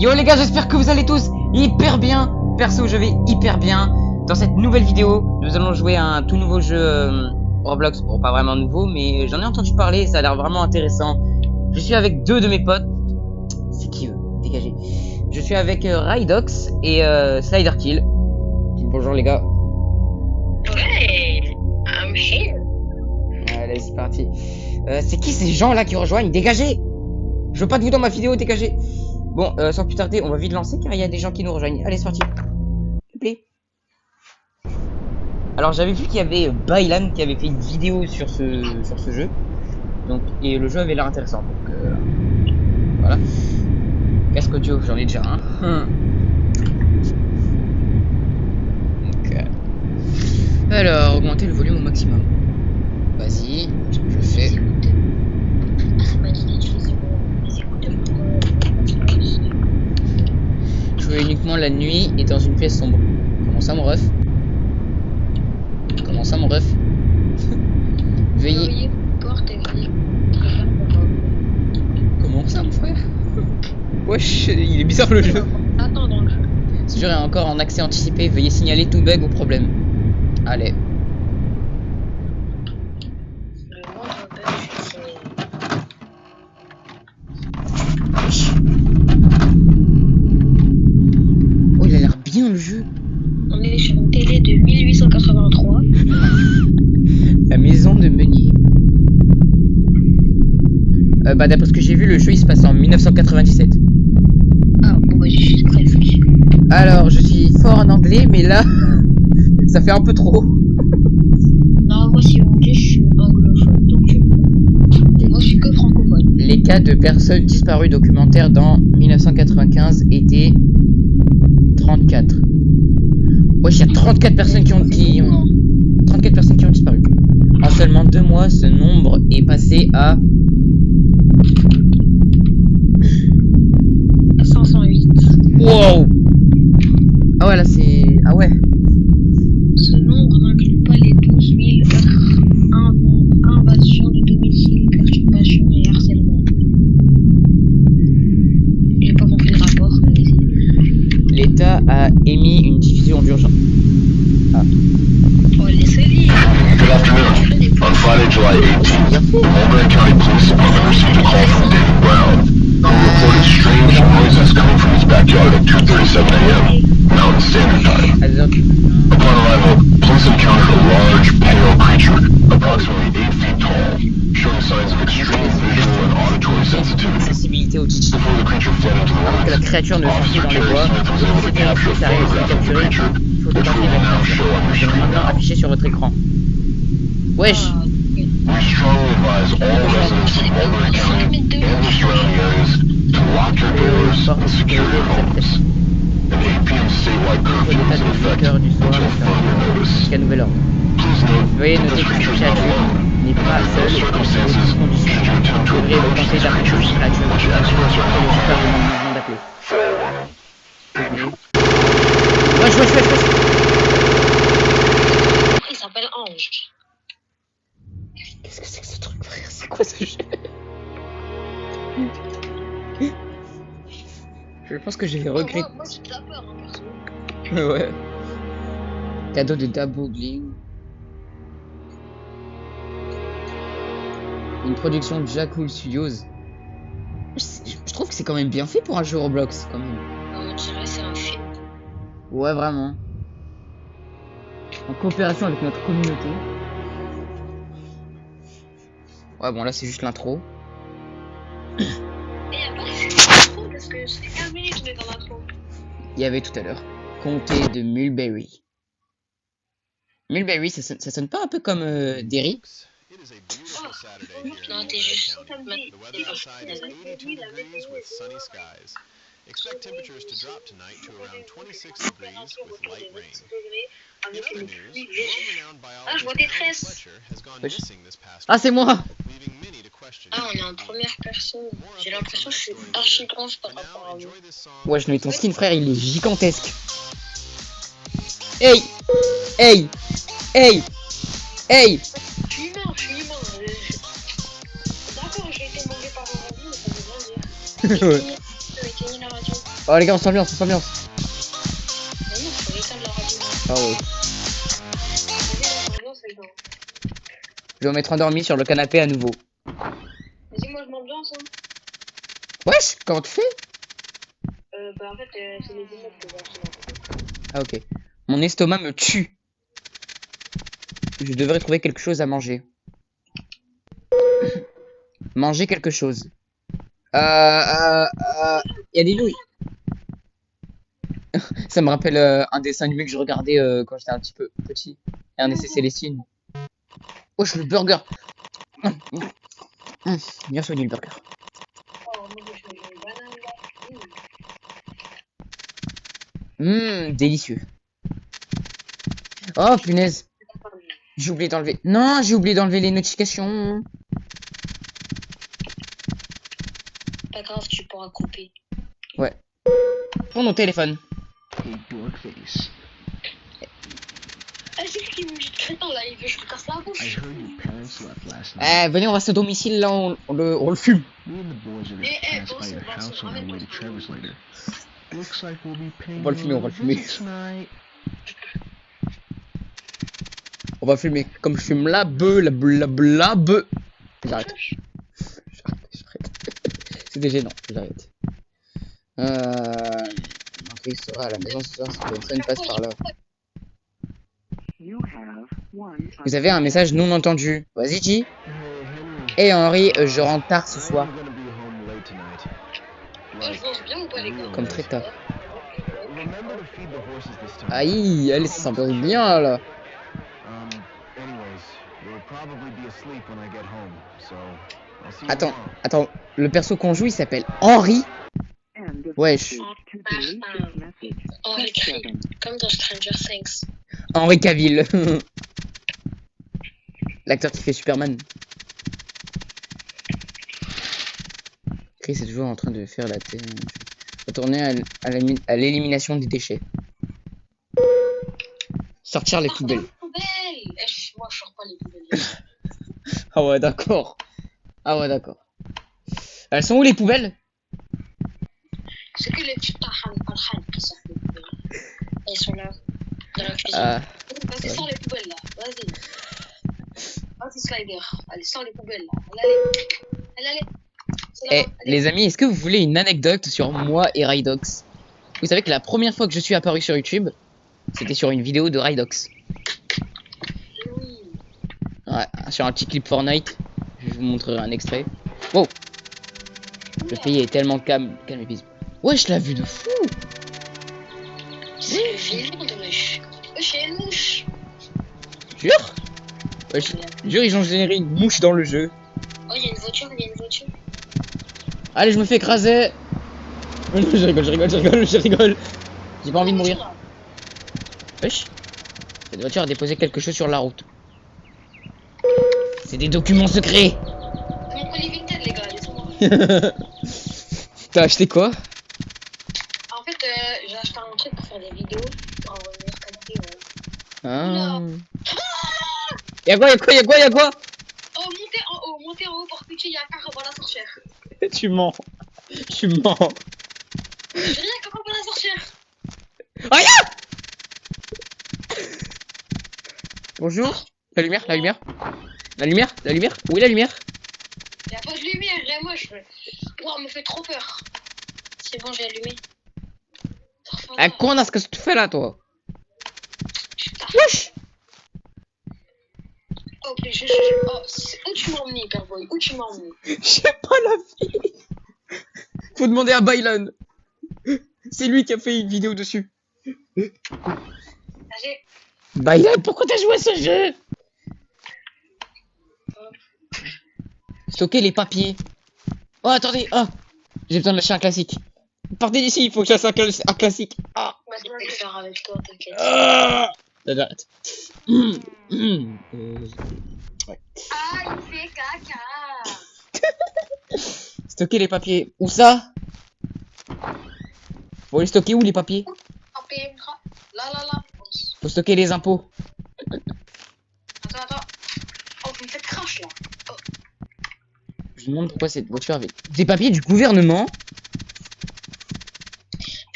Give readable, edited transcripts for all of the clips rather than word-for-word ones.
Yo les gars, j'espère que vous allez tous hyper bien. Perso, je vais hyper bien. Dans cette nouvelle vidéo, nous allons jouer à un tout nouveau jeu Roblox. Bon, pas vraiment nouveau, mais j'en ai entendu parler, ça a l'air vraiment intéressant. Je suis avec deux de mes potes. C'est qui eux? Dégagez. Je suis avec Rydox et Sliderkill. Bonjour les gars. Ouais, I'm here. Allez, c'est parti. C'est qui ces gens là qui rejoignent? Dégagez! Je veux pas de vous dans ma vidéo, dégagez! Bon, sans plus tarder, on va vite lancer car il y a des gens qui nous rejoignent. Allez, c'est parti. S'il vous plaît. Alors, j'avais vu qu'il y avait Baylan qui avait fait une vidéo sur ce jeu. Donc, et le jeu avait l'air intéressant. Donc, voilà. Casque audio, j'en ai déjà un. Donc, alors, augmenter le volume au maximum. Vas-y, je fais. Jouer uniquement la nuit et dans une pièce sombre. Comment ça, mon ref? Comment ça, mon ref? Veillez. Comment ça, mon frère? Wesh, il est bizarre le jeu. Attends dans le jeu. Ce jeu est encore en accès anticipé. Veuillez signaler tout bug ou problème. Allez. Le moindre bug, je vais signaler. Oh, il a l'air bien le jeu. On est sur une télé de 1883. La maison de Meunier. Bah d'après ce que j'ai vu, le jeu il se passe en 1997. Ah bon bah je suis presque. Alors je suis fort en anglais, mais là ça fait un peu trop. Non moi si vous me dites je suis anglophone donc moi je suis que francophone. Les cas de personnes disparues documentaires dans 1995 étaient 34. Wesh, il y a 34 personnes qui ont 34 personnes qui ont disparu. En seulement 2 mois, ce nombre est passé à 508. wow. Ah ouais, là c'est... Ah ouais. Ce nombre n'inclut pas les 12 000 invasions de domicile, perturbations et harcèlement. J'ai pas compris le rapport, mais vas-y. L'État a émis une diffusion d'urgence. Ah. Oh laissez-les. Good afternoon. On Friday, July 18th, Mulberry County Police Department received a call from David Brown, who reported strange noises coming from his backyard at 2:37 a.m. Mountain Standard Time. Upon arrival, police encountered a large, pale creature, approximately 8 feet tall, showing signs of extreme visual and auditory sensitivity. Sensibilité auditive. Before the creature fled into the Que la woods, créature ne fuit dans les Officer bois. Carey Smith was able to capture a Ça arrive à photograph of the capturer. creature, Il faut which we will now show on your screen maintenant now. affiché sur votre écran. Wesh. Ah, ok. We strongly advise all residents of Mulberry County and the surrounding areas to lock your doors and secure your homes. An 8 p.m. statewide curfew is in effect du soir until further notice. jusqu'à nouvel ordre. Please note Veuillez that noter this que creature cette is not créature alone. n'est pas Under no seule et que dans circumstances aucune condition should you attempt to vous devriez vous approach tenter this d'approcher creature, cette créature. which experts are C'est le now super calling moment d'appeler. forewarning. Wesh, wesh, wesh, wesh. Il s'appelle Ange. Qu'est-ce que c'est que ce truc, frère? C'est quoi ce jeu? Je pense que j'ai regretté. Moi j'ai pas peur hein, perso. Ouais. Cadeau de Dabougling. Une production de Jackal Studios. Je trouve que c'est quand même bien fait pour un jeu Roblox, quand même. On dirait c'est un film. Ouais, vraiment. En coopération avec notre communauté. Ouais, bon, là, c'est juste l'intro. Et après c'est trop parce que c'est 15 minutes mais dans l'intro. Il y avait tout à l'heure. Comté de Mulberry. Mulberry, ça sonne pas un peu comme Derry? It is a beautiful Saturday here. Non t'es juste. The weather outside is 82 degrees with sunny skies. Expect temperatures to drop tonight to around 26 degrees with light rain. In other news, world-renowned Ah, je vois biologist des Alan tresses. Fletcher has gone Wesh. missing this past Ah, c'est moi! week, leaving many to question. Ah on est en première personne. J'ai l'impression que je suis archi grand par For rapport now, à vous. enjoy this song. Ouais, je mets ton skin, frère, il est gigantesque. Hey! Hey! Hey! Hey! Je suis humain, je suis humain. D'accord, j'ai été mangé par un robot, mais ça veut rien dire. Ouais. Éteignez la radio. Oh les gars, on s'ambiance, on s'ambiance. Mais non, faut éteindre la radio. Ah ouais. Vas-y, on s'ambiance, les gars. Je vais me mettre endormi sur le canapé à nouveau. Vas-y, moi je m'ambiance, hein. Wesh, comment tu fais? Bah en fait, c'est les immeubles que j'ai achetés. Ah ok. Mon estomac me tue. Je devrais trouver quelque chose à manger. Manger quelque chose. Il y a des nouilles. Ça me rappelle un dessin animé que je regardais quand j'étais un petit peu petit. RNC Célestine. Oh, je veux le burger. Bien soigné le burger. Oh, moi je fais une banane là. Délicieux. Oh, punaise. J'ai oublié d'enlever. Non, j'ai oublié d'enlever les notifications. Pas grave, tu pourras couper. Ouais. Pour mon téléphone. Ah, c'est qui me dit crétin là, il veut que je te casse la bouche. Eh, venez, on va se domicile là, on le fume. On va le fumer, on va le fumer. On va fumer comme je fume la bœuf, la bœuf. J'arrête. J'arrête. C'était gênant, j'arrête. Ok, sera à la maison ce soir, si personne passe par là. Vous avez un message non entendu. Vas-y, dis. Hey Henri, je rentre tard ce soir. Oh, je mange bien ou pas les gars? Comme très tard. Aïe, allez, ça sent bien là. Attends, le perso qu'on joue il s'appelle Henri. Wesh. Henri Cavill, comme dans Stranger Things. Henri Cavill. L'acteur qui fait Superman. Chris est toujours en train de faire la tête. Retourner à l'élimination des déchets. Sortir les poubelles. Moi je sors pas les poubelles. Ah ouais, d'accord. Elles sont où les poubelles? C'est que les petites tahan qui sortent les poubelles. Elles sont là, dans la cuisine. Vas-y, sors les poubelles là, vas-y. Vas-y, Slider. Allez, sors les poubelles là. Allez. Eh, les amis, est-ce que vous voulez une anecdote sur moi et Rydox? Vous savez que la première fois que je suis apparu sur YouTube, c'était sur une vidéo de Rydox. Oui. Ouais, sur un petit clip Fortnite. Je vous montrerai un extrait. Wow. Le pays est tellement calme et paisible. Wesh, la vue de fou. C'est le vilain de wesh. Wesh, il y a une mouche. Jure? Wesh, jure, ils ont généré une mouche dans le jeu. Oh, il y a une voiture. Allez, je me fais écraser. Je rigole. J'ai pas envie de mourir. Wesh. Cette voiture a déposé quelque chose sur la route. C'est des documents secrets. Mon colis Vinted, les gars, laissez-moi. T'as acheté quoi? En fait, j'ai acheté un truc pour faire des vidéos. Pour avoir une meilleure qualité. Ah. Y'a quoi? Oh, montez en haut pour pitcher, il y a un carreau à la sorcière. Tu mens. J'ai rien qu'à pour la sorcière. Rien. Bonjour. La lumière. Où est la lumière? Il y a pas de lumière, et moi je. Ouah, me fait trop peur. C'est bon, j'ai allumé. Ah, connasse, qu'est-ce que tu fais là, toi? Wesh. Oh, où tu m'as emmené, Perboy? Où tu m'as emmené? J'ai pas la vie. Faut demander à Bylan. C'est lui qui a fait une vidéo dessus. Bylan, pourquoi t'as joué à ce jeu? Stocker les papiers. Oh, attendez. Oh, j'ai besoin de lâcher un classique. Partez d'ici, il faut que je lâche un classique. Ah. Bah, je vais le faire avec toi, t'inquiète. Ah. Arrête. Ouais. Ah, il fait caca. Stocker les papiers. Où ça? Faut les stocker où les papiers? Là. Faut stocker les impôts. Attends. Oh, vous me faites crash là. Oh. Je me demande pourquoi cette voiture avait des papiers du gouvernement.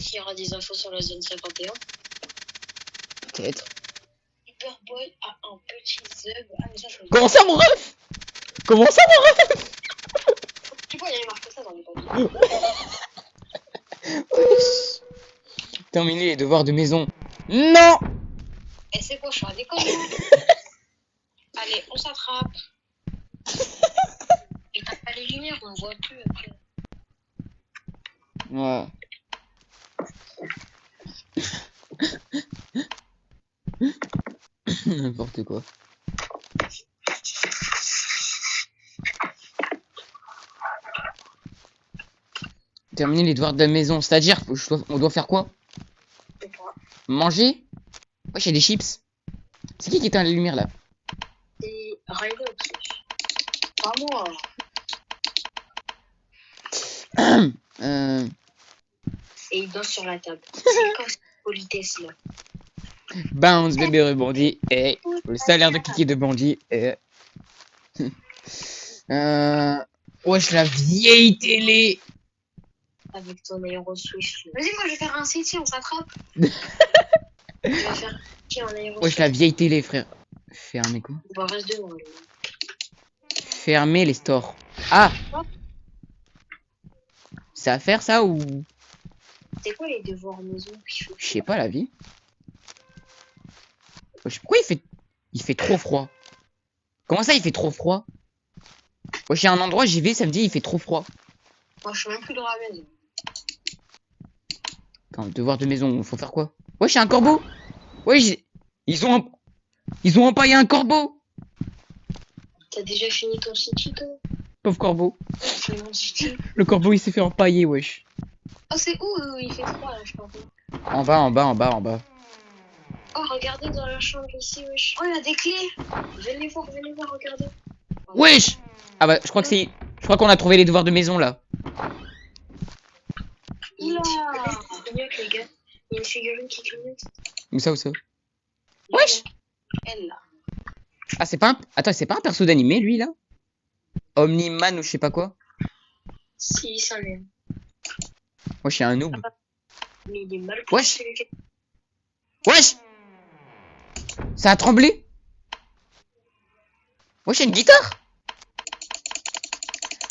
Est-ce qu'il y aura des infos sur la zone 51? Peut-être. Hyperboy a un petit zug. Ah, mais ça, je Comment ça, mon ref? Comment ça, mon ref? Tu vois, il y a marqué ça dans les papiers. Terminer les devoirs de maison. Non. Et c'est quoi, je suis à l'école? Allez, on s'attrape. Et t'as pas les lumières, on voit plus après. Ouais. N'importe quoi. Terminer les devoirs de la maison, c'est-à-dire, on doit faire quoi? Je sais pas. Manger? Ouais, j'ai des chips. C'est qui éteint les lumières là? C'est Rylox. Pas moi. Et il danse sur la table. C'est quoi cette politesse là? Bounce bébé rebondit. Et le salaire de cliquer de bandit. Et... Wesh, la vieille télé. Avec ton aéroswift. Vas-y, moi je vais faire un city, on s'attrape. Je vais faire un city en aéroswift. Wesh, la vieille télé, frère. Fermez quoi? On va rester devant. Fermez les stores. Ah! C'est à faire ça ou? C'est quoi les devoirs maison? Je sais pas la vie. Wesh, pourquoi il fait trop froid? Comment ça il fait trop froid? Wesh, il y a un endroit j'y vais, ça me dit il fait trop froid. Moi je suis même plus dans la maison. Attends, devoir de maison, faut faire quoi? Wesh, il y a un corbeau. Wesh, ils ont empaillé un corbeau. T'as déjà fini ton city toi? Pauvre corbeau. C'est mon city. Le corbeau il s'est fait empailler, wesh. Oh c'est où il fait froid là, je sais pas. En bas, en bas, en bas, en bas. Oh regardez dans la chambre ici, wesh. Oh il y a des clés. Venez voir, regardez. Wesh! Ah bah, je crois qu'on a trouvé les devoirs de maison là. Oula! C'est clignote les gars. Il y a une figurine qui clignote. Où ça, où ça? Wesh! Elle là. Ah, c'est pas un... Attends, c'est pas un perso d'animé lui là? Omniman ou je sais pas quoi? Si, ça l'est. Wesh, il y a un noob. Mais il est mal Wesh! placé. Wesh! Ça a tremblé? Wesh, il y a une guitare?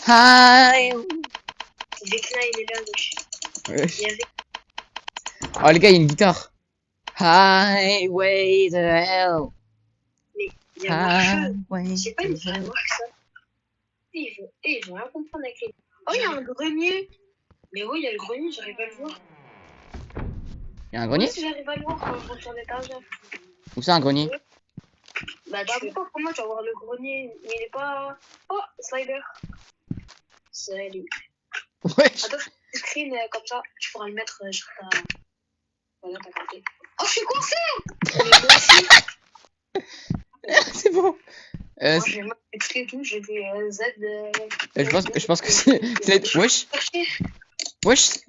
Hi! Vecna il est là, wesh. Wesh. Il y avait... Oh les gars, il y a une guitare. Highway to hell. Il y a Marshall. Highway C'est pas to une vraie hell. marque ça. Et je vais rien comprendre avec les... Oh, il y a un grenier. Mais oui, il y a le grenier, j'arrive à le voir. Il y a un grenier? Moi, si j'arrive à le voir quand je rentre sur l'étagère. Où ça, un grenier? Bah, pourquoi pour moi, tu vas voir le grenier, mais il est pas... Oh, Slider. Salut. Wesh. Attends, je screen comme ça, tu pourras le mettre sur ta... Voilà, t'as capté. Oh, je suis coincé. Mais moi aussi. C'est bon. Moi, j'ai mal expliqué tout, j'ai fait Z... Je pense que c'est... Wesh. Wesh.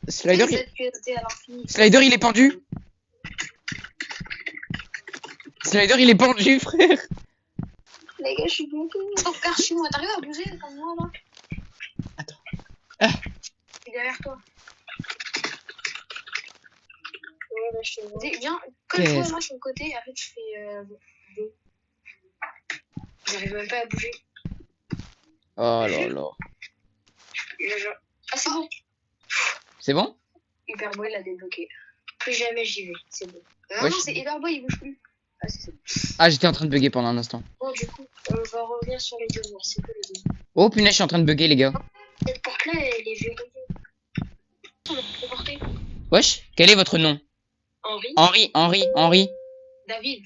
Slider, Slider, il est pendu. Slider, il est pendu, frère. Les gars, je suis bloqué. Sauf car chez moi, t'arrives à bouger comme moi là? Attends. Ah. Je suis derrière toi. Ouais, là, je te vois. Viens, colle-toi là sur le côté, et après tu fais deux. J'arrive même pas à bouger. Oh là là. Ah, c'est bon. C'est bon? Hyperboy l'a débloqué. Plus jamais j'y vais, c'est bon. Non, Ouais, non, c'est Hyperboy, il bouge plus. Ah, c'est bon. Ah, j'étais en train de bugger pendant un instant. Bon, du coup, on va revenir sur les devoirs. C'est que les devoirs. Oh punaise, je suis en train de bugger, les gars. Cette porte-là, elle est verrouillée. On va te porter. Wesh, quel est votre nom? Henri. David.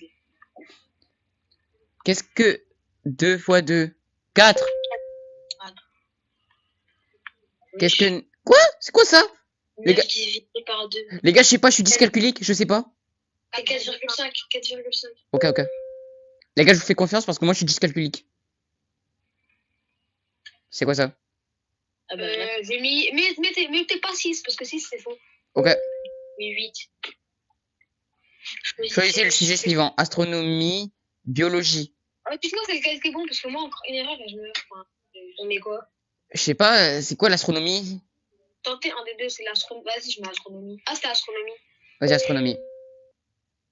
Qu'est-ce que 2 x 2? 4. Qu'est-ce que... Quoi? C'est quoi ça? Les gars... divisé par 2. Les gars, je sais pas, je suis dyscalculique, je sais pas. Ah, 4,5. 4,5. Ok. Les gars, je vous fais confiance parce que moi, je suis dyscalculique. C'est quoi ça? Ah bah, j'ai mis... Mais t'es pas 6, parce que 6, c'est faux. Ok. Mais 8. Choisissez le sujet suivant. Astronomie, biologie. Ah, tu sais, c'est bon, parce que moi, encore une erreur, je me... Enfin, on met quoi? Je sais pas, c'est quoi l'astronomie? tenter un des deux, c'est l'astronomie. Vas-y, je mets astronomie. Ah, c'est astronomie. Vas-y, astronomie.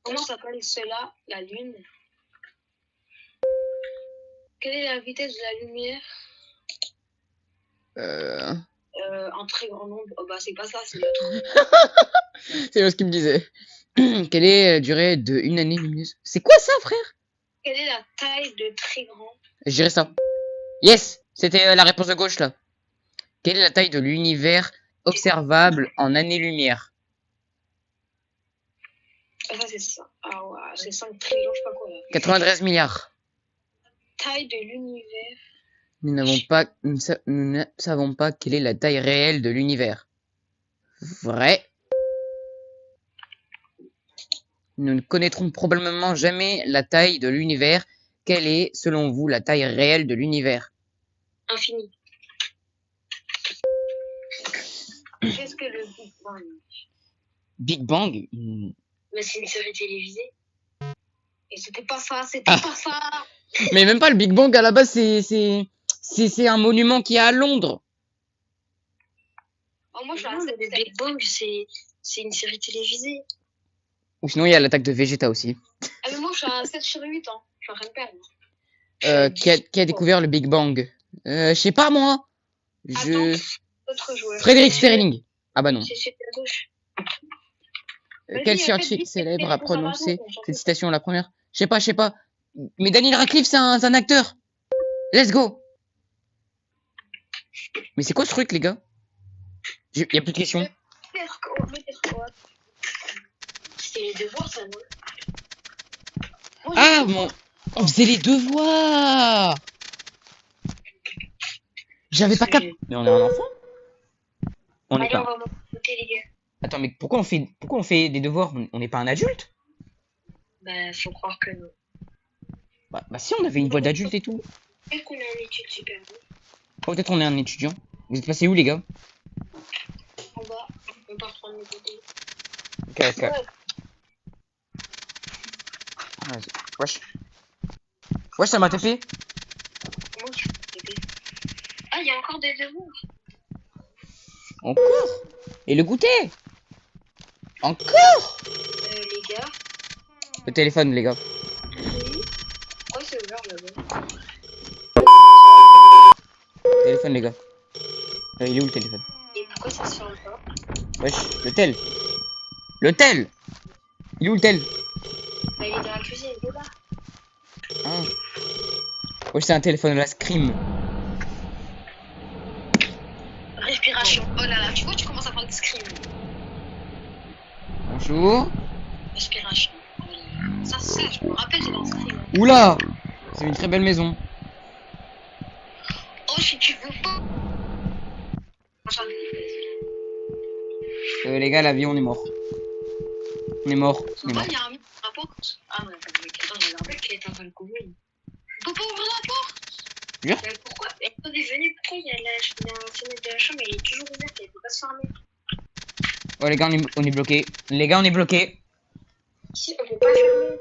Comment s'appelle cela, la Lune? Quelle est la vitesse de la lumière? En très grand nombre. Oh, bah, c'est pas ça, c'est l'autre. C'est ce qu'il me disait. Quelle est la durée de une année lumineuse? C'est quoi ça, frère? Quelle est la taille de très grand? Je dirais ça. Yes! C'était la réponse de gauche, là. Quelle est la taille de l'univers observable en années-lumière? Ah, ça, c'est ça. Ah, ouais, c'est 5 trillions, je sais pas quoi, là. 93 milliards. Taille de l'univers. Nous ne savons pas quelle est la taille réelle de l'univers. Vrai. Nous ne connaîtrons probablement jamais la taille de l'univers. Quelle est, selon vous, la taille réelle de l'univers? Infini. Qu'est-ce que le Big Bang? Big Bang? Mais c'est une série télévisée. Et c'était pas ça, c'était pas ça. Mais même pas le Big Bang à la base, c'est un monument qui est à Londres. Oh, moi, je suis à le Big Bang, c'est une série télévisée. Ou sinon, il y a l'attaque de Vegeta aussi. Ah, mais moi, je suis à 7 sur 8 ans. Je suis en train de perdre. Qui a découvert le Big Bang? Je sais pas, moi. Attends, autre joueur. Frédéric Sterling. Ah bah non. C'est sur ta gauche. Quel scientifique célèbre a prononcé cette citation, la première? Je sais pas. Mais Daniel Radcliffe, c'est un acteur. Let's go. Mais c'est quoi ce truc, les gars? Y a plus de questions. C'était les devoirs, ça, non? Ah, bon. On faisait les devoirs. J'avais pas capté. Mais on est un enfant? On est Allez, pas. on va monter, les gars. Attends, mais pourquoi on fait des devoirs? On n'est pas un adulte? Bah, faut croire que non. Bah si, on avait une voix d'adulte et tout. Peut-être qu'on est en études supérieures. Oh, peut-être on est un étudiant. Vous êtes passés où, les gars? En bas, on part prendre le côté. Ok. Ouais. Vas-y. Wesh, ça m'a tapé. Comment tu fais bébé? Ah, il y a encore des devoirs. Encore? Et le goûter? Encore? Les gars. Le téléphone, les gars. Oui. Oh, c'est ouvert là-bas. Téléphone, les gars. Il est où le téléphone? Et pourquoi ça se ferme pas? Wesh, le tel. Le tel. Il est où le tel? Bah, il est dans la cuisine, il est là. Ah. Wesh, c'est un téléphone à la Scream. Respiration. Oh là là, tu vois, tu commences à parler de scream. Bonjour. Respiration. Oh là là. Ça, je me rappelle, c'est dans scream. Oula. C'est une très belle maison. Oh, si tu veux pas. Les gars, l'avion, on est mort. On est mort. Il y a un mec à la porte. Ah ouais, attends, il y a un mec qui est en train de couvrir. On peut pas ouvrir la porte. Jure? Mais pourquoi? Attendez, venez, pourquoi il y a la fenêtre de la chambre, elle est toujours ouverte, elle peut pas se fermer. Oh les gars, on est bloqué. Les gars, on est bloqué. Si, on peut pas fermer.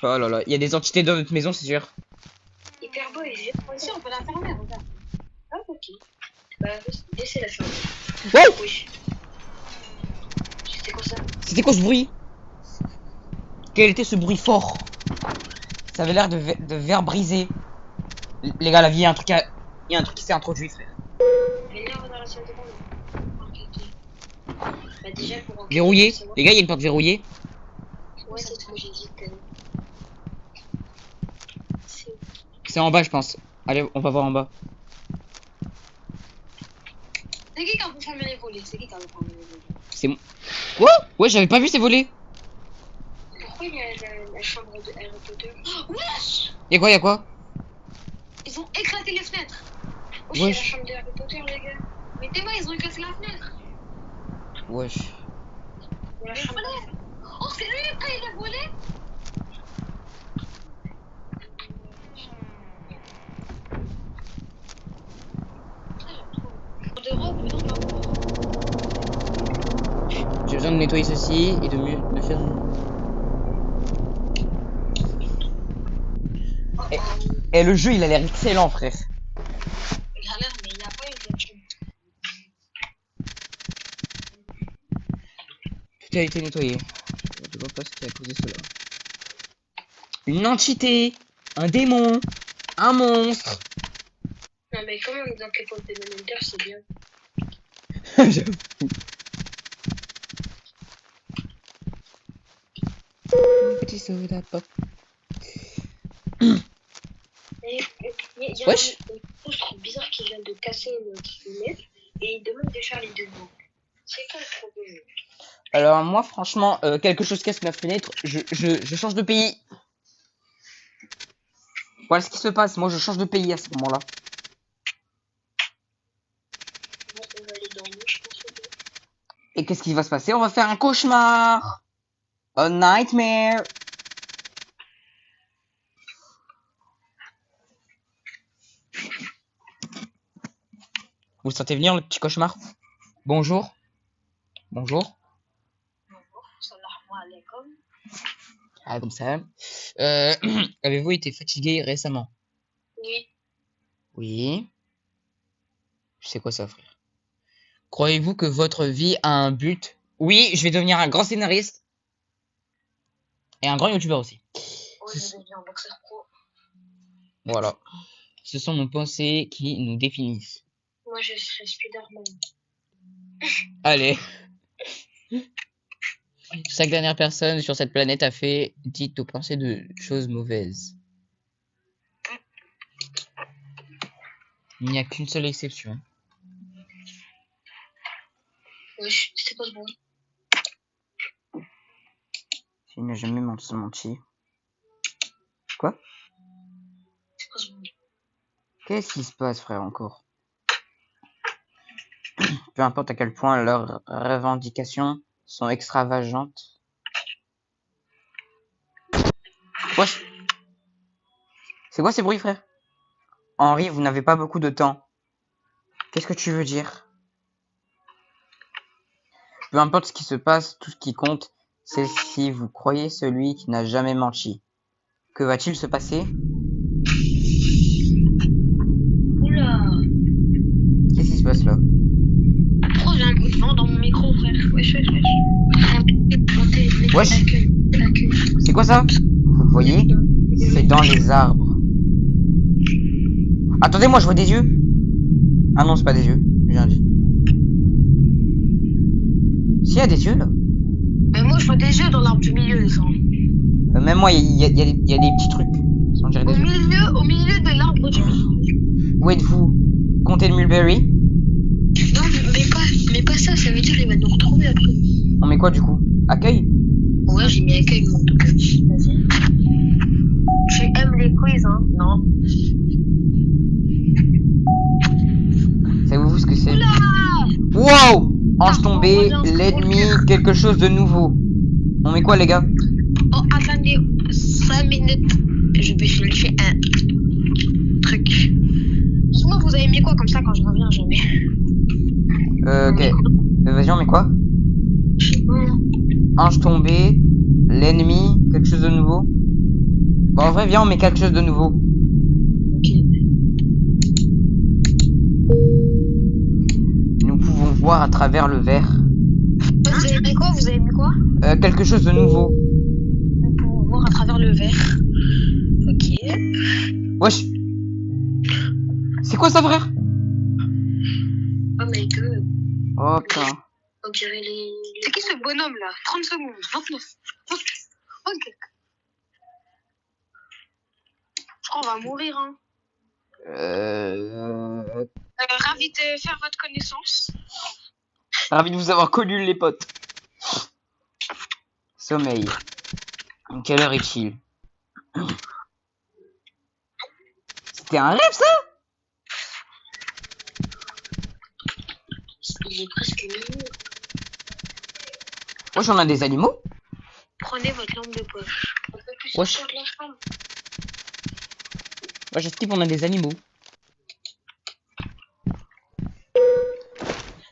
Oh là là, il y a des entités dans notre maison, c'est sûr. Hyper beau, et ici, on peut la fermer, regarde. Ah, ok. Bah, laissez la fermer. Wow! Oui. C'était quoi ça? C'était quoi ce bruit? Quel était ce bruit fort? Ça avait l'air de verre brisé. Les gars, la vie, il y a un truc qui s'est introduit, frère. Venez, on va dans la salle de bain. Bah, déjà, pour enquêter, Verrouillé. c'est moi. Les gars, il y a une porte verrouillée. Ouais, c'est ce que j'ai dit tout à l'heure. C'est en bas, je pense. Allez, on va voir en bas. C'est qui a fermé les volets? C'est qui a fermé les volets? C'est moi. Quoi? Ouais, j'avais pas vu ces volets. Pourquoi il y a la chambre de Harry Potter? Oh, wesh! Y'a quoi? Ils ont éclaté les fenêtres! Wesh, il y a la chambre de Harry Potter, les gars. Mais tes mains, ils ont éclaté la fenêtre! Wesh. La chambre. Oh, c'est lui qui a pris le volet? J'ai besoin de nettoyer ceci et de mieux de faire. Et le jeu, il a l'air excellent, frère. Il a l'air, mais il n'y a pas a été nettoyé. Je vois pas ce qui a causé cela. Une entité, un démon, un monstre. Non, mais comment on est dans quelque chose de Manhunter, c'est bien. J'avoue. Petit soda pop. Et il y a Wesh. un monstre trop bizarre qui vient de casser notre fenêtre et il demande de Charlie de nous. C'est quoi le problème? Alors moi franchement, quelque chose casse ma fenêtre, je change de pays. Voilà ce qui se passe, moi je change de pays à ce moment-là. Bon, on va aller dormir, je pense. Et qu'est-ce qui va se passer? On va faire un cauchemar. A nightmare. Vous le sentez venir le petit cauchemar? Bonjour. Bonjour. Salam alaikum. Ah comme ça. Avez-vous été fatigué récemment? Oui. Oui. C'est quoi ça, frère? Croyez-vous que votre vie a un but? Oui, je vais devenir un grand scénariste. Et un grand youtubeur aussi. Oui, je deviens un boxeur pro. Voilà. Ce sont nos pensées qui nous définissent. Moi, je serai Spider-Man. Allez. Chaque dernière personne sur cette planète a fait, dites aux pensées de choses mauvaises. Il n'y a qu'une seule exception. Wesh, c'est quoi ce bruit? Il n'a jamais menti. Quoi? C'est quoi ce bruit? Qu'est-ce qui se passe, frère, encore? Peu importe à quel point leurs revendications sont extravagantes. Wesh. C'est quoi ces bruits, frère? Henri, vous n'avez pas beaucoup de temps. Qu'est-ce que tu veux dire? Peu importe ce qui se passe, tout ce qui compte, c'est si vous croyez celui qui n'a jamais menti. Que va-t-il se passer? Oula! Qu'est-ce qui se passe là? Oh, j'ai un bruit de vent dans mon micro, frère. Wesh. Wesh. C'est quoi ça? Vous voyez? C'est dans les arbres. Attendez, moi je vois des yeux. Ah non, c'est pas des yeux, j'ai rien dit. S'il y a des yeux là. Mais moi, je vois des yeux dans l'arbre du milieu, ça. Même moi, il y a des petits trucs. Sans dire des yeux. Au milieu de l'arbre du milieu. Où êtes-vous? Comptez le mulberry? Non, mais pas ça, ça veut dire qu'il va nous retrouver après. On met quoi du coup? Accueil? Ouais, j'ai mis accueil, moi, en tout cas. Vas-y. Tu aimes les quiz, hein? Non. Savez-vous ce que c'est? Oula! Wow! Ange tombé, l'ennemi, quelque chose de nouveau. On met quoi les gars? Oh, attendez 5 minutes. Je vais chercher un truc. Dites-moi, vous avez mis quoi comme ça quand je reviens, jamais? Ok. Vas-y, on met quoi? Je sais pas. Ange tombé, l'ennemi, quelque chose de nouveau. Bon, en vrai, viens, on met quelque chose de nouveau. Ok. Nous pouvons voir à travers le verre. Vous avez mis quoi? Vous avez mis quoi? Quelque chose de nouveau. Nous pouvons voir à travers le verre. Ok. Wesh. C'est quoi ça, frère? Oh my god. Oh putain. On dirait les... C'est qui ce bonhomme là? 30 secondes. 29. Ok. Je crois qu'on va mourir, hein. Ravi de faire votre connaissance. Ravi de vous avoir connu les potes. Sommeil. Quelle heure est-il? C'était un rêve ça? Il est presque minuit. Wesh, on a des animaux? Prenez votre lampe de poche. On peut plus Wesh. sortir de la chambre. Wesh, est-ce qu'on a des animaux?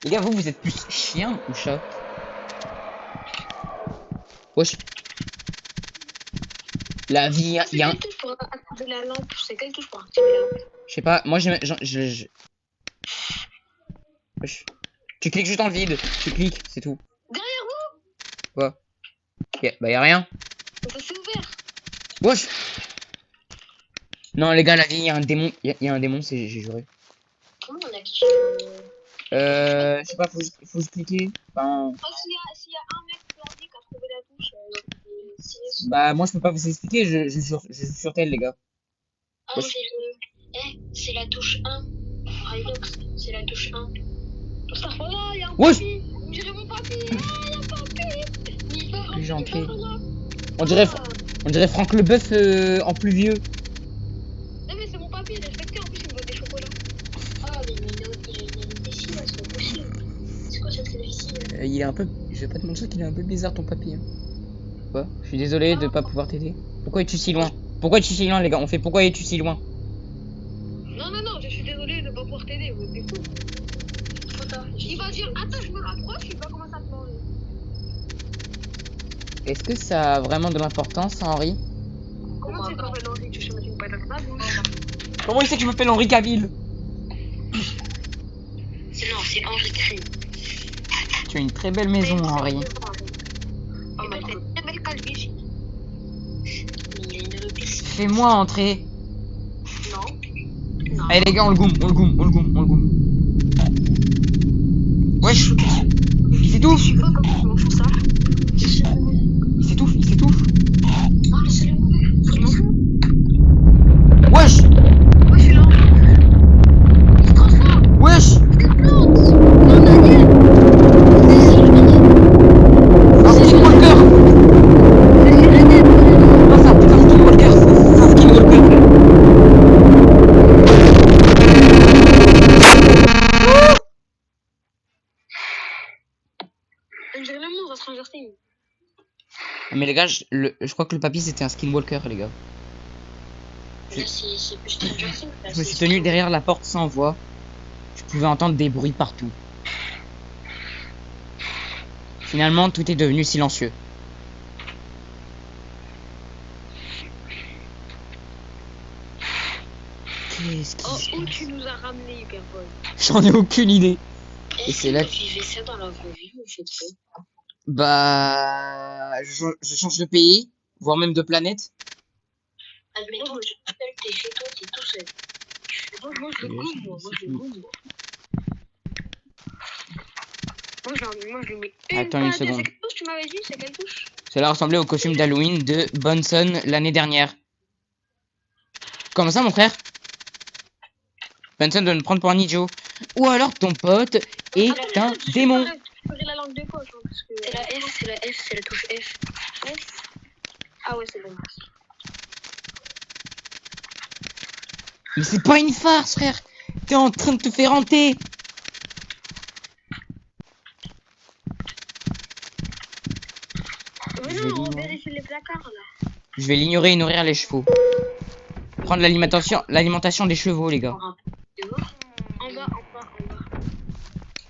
Les gars, vous êtes plus chien ou chat? Wesh. La vie, il y a un... Quelle touche pour activer la lampe? C'est quelle touche pour activer la lampe? Je sais pas, moi Wesh. Tu cliques juste dans le vide, tu cliques, c'est tout. Derrière vous? Quoi? Bah y'a rien. Ça s'est ouvert. Wesh. Non les gars, la vie, y'a un démon. Y'a un démon, j'ai juré. Comment on a kiffé Je sais pas, faut se cliquer. Enfin... s'il y a un mec blindé qui a trouvé la touche, Bah moi je peux pas vous expliquer, je suis sur tel les gars. ah, moi c'est la touche 1. Rylox, c'est la touche 1. Voilà, il y a un Wesh. papy. On dirait mon papy. Ah, il y a un papy. Plus gentil. On dirait Franck Leboeuf en plus vieux. Non mais c'est mon papy, respecté, en plus il me donne des chocolats. Ah mais il y a une ici là, c'est pas possible. C'est quoi cette ici Il est un peu... Je vais pas te mentir qu'il est un peu bizarre ton papy. Hein. Quoi? Je suis désolé de pas pouvoir t'aider. Pourquoi es-tu si loin? Pourquoi es-tu si loin les gars? On fait pourquoi es-tu si loin? Non, je suis désolé de pas pouvoir t'aider, vous êtes fou. Il va dire attends je me rapproche, il va commencer à te manger. Est-ce que ça a vraiment de l'importance, Henri? Comment tu sais qu'on fait Henri? Tu sais mettre une patate dans la bouche. Comment il sait que je m'appelle Henri Cavill? C'est Henri Crime. Tu as une très belle maison, Henri. Oh mais t'es une très belle calvitie. Il y a une piscine. Fais-moi entrer. Non. Allez les gars, on le goum. Wesh. Il s'étouffe. Je sais pas comment je m'en fous ça. Il s'étouffe. Non, laissez-le mourir. Je m'en fous. Wesh. Ouais, je suis là. Il se transforme. Wesh. Des plantes. Non, Daniel. Un skinwalker. Non, c'est un putain de skinwalker. C'est un skinwalker. On dirait le monde dans Stranger Things. Mais les gars, je crois que le papy c'était un skinwalker, les gars. Là, c'est plus Stranger Things. Je me suis tenu derrière la porte sans voix. Je pouvais entendre des bruits partout. Finalement, tout est devenu silencieux. Qu'est-ce qui se Où passe? tu nous as ramené, Hyperboy? J'en ai aucune idée. Et c'est là que... vivez ça dans la vraie vie, vous faites quoi? Bah... Je change de pays, voire même de planète. Admettons que t'es chez toi, t'es tout seul. Moi, je le goûte, moi. Moi, je lui mets une Attends une patate. seconde. C'est quelle touche tu m'avais dit? C'est quelle touche? Cela ressemblait au costume d'Halloween de Bonson l'année dernière. Comment ça, mon frère? Benson doit me prendre pour un idiot. Ou alors ton pote est un démon. Tu ferais la langue de poche, hein, parce que... C'est la F, c'est la touche F. F? Ah ouais, c'est bon. Mais c'est pas une farce, frère. T'es en train de te faire hanter. Mais non, on vérifie les placards, là. Je vais l'ignorer et nourrir les chevaux. Prendre l'alimentation des chevaux, les gars. En bas.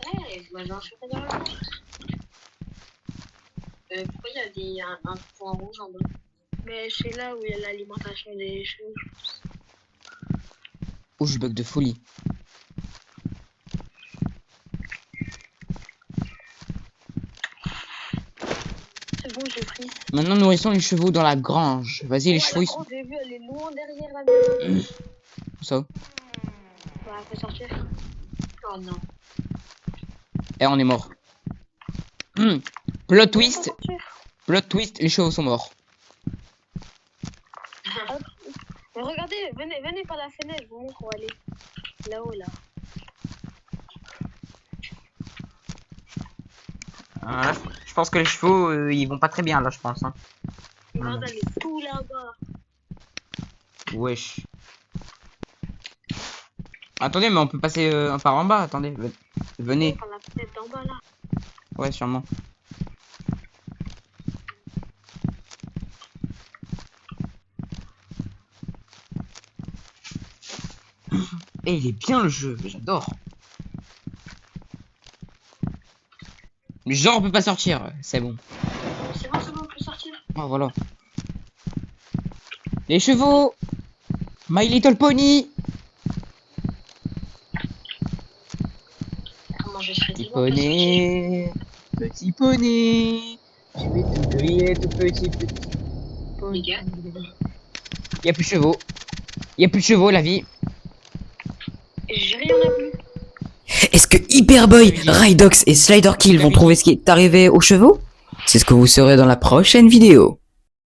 Ouais, moi j'ai un cheval dans la porte. Pourquoi il y a un point rouge en bas? Mais c'est là où il y a l'alimentation des chevaux. Oh, je bug de folie. C'est bon, j'ai pris. Maintenant, nourrissons les chevaux dans la grange. Vas-y, les chevaux, ils sont... J'ai vu, elle est loin derrière la maison. Ça. Bah, faut sortir. Oh non. Eh, on est mort. Plot twist. Plot twist, les chevaux sont morts. Mais regardez, venez par la fenêtre, je vous montre où aller. Là-haut, là. Je pense que les chevaux, ils vont pas très bien, là, je pense. Hein. Regarde, elle est tout là-bas. Wesh. Attendez, mais on peut passer par en bas, attendez. Venez. Par la fenêtre d'en bas, là. Ouais, sûrement. Et il est bien le jeu, j'adore. Mais genre on peut pas sortir, c'est bon. C'est bon, on peut sortir. Oh voilà. Les chevaux. My Little Pony. Comment je serais Petit poney. Petit poney. Je vais tout griller, tout petit. Les gars. Y a plus de chevaux. Y a plus de chevaux, la vie. J'ai rien à plus. Est-ce que Hyperboy, Rydox et Slider Kill vont trouver ce qui est arrivé aux chevaux? C'est ce que vous saurez dans la prochaine vidéo.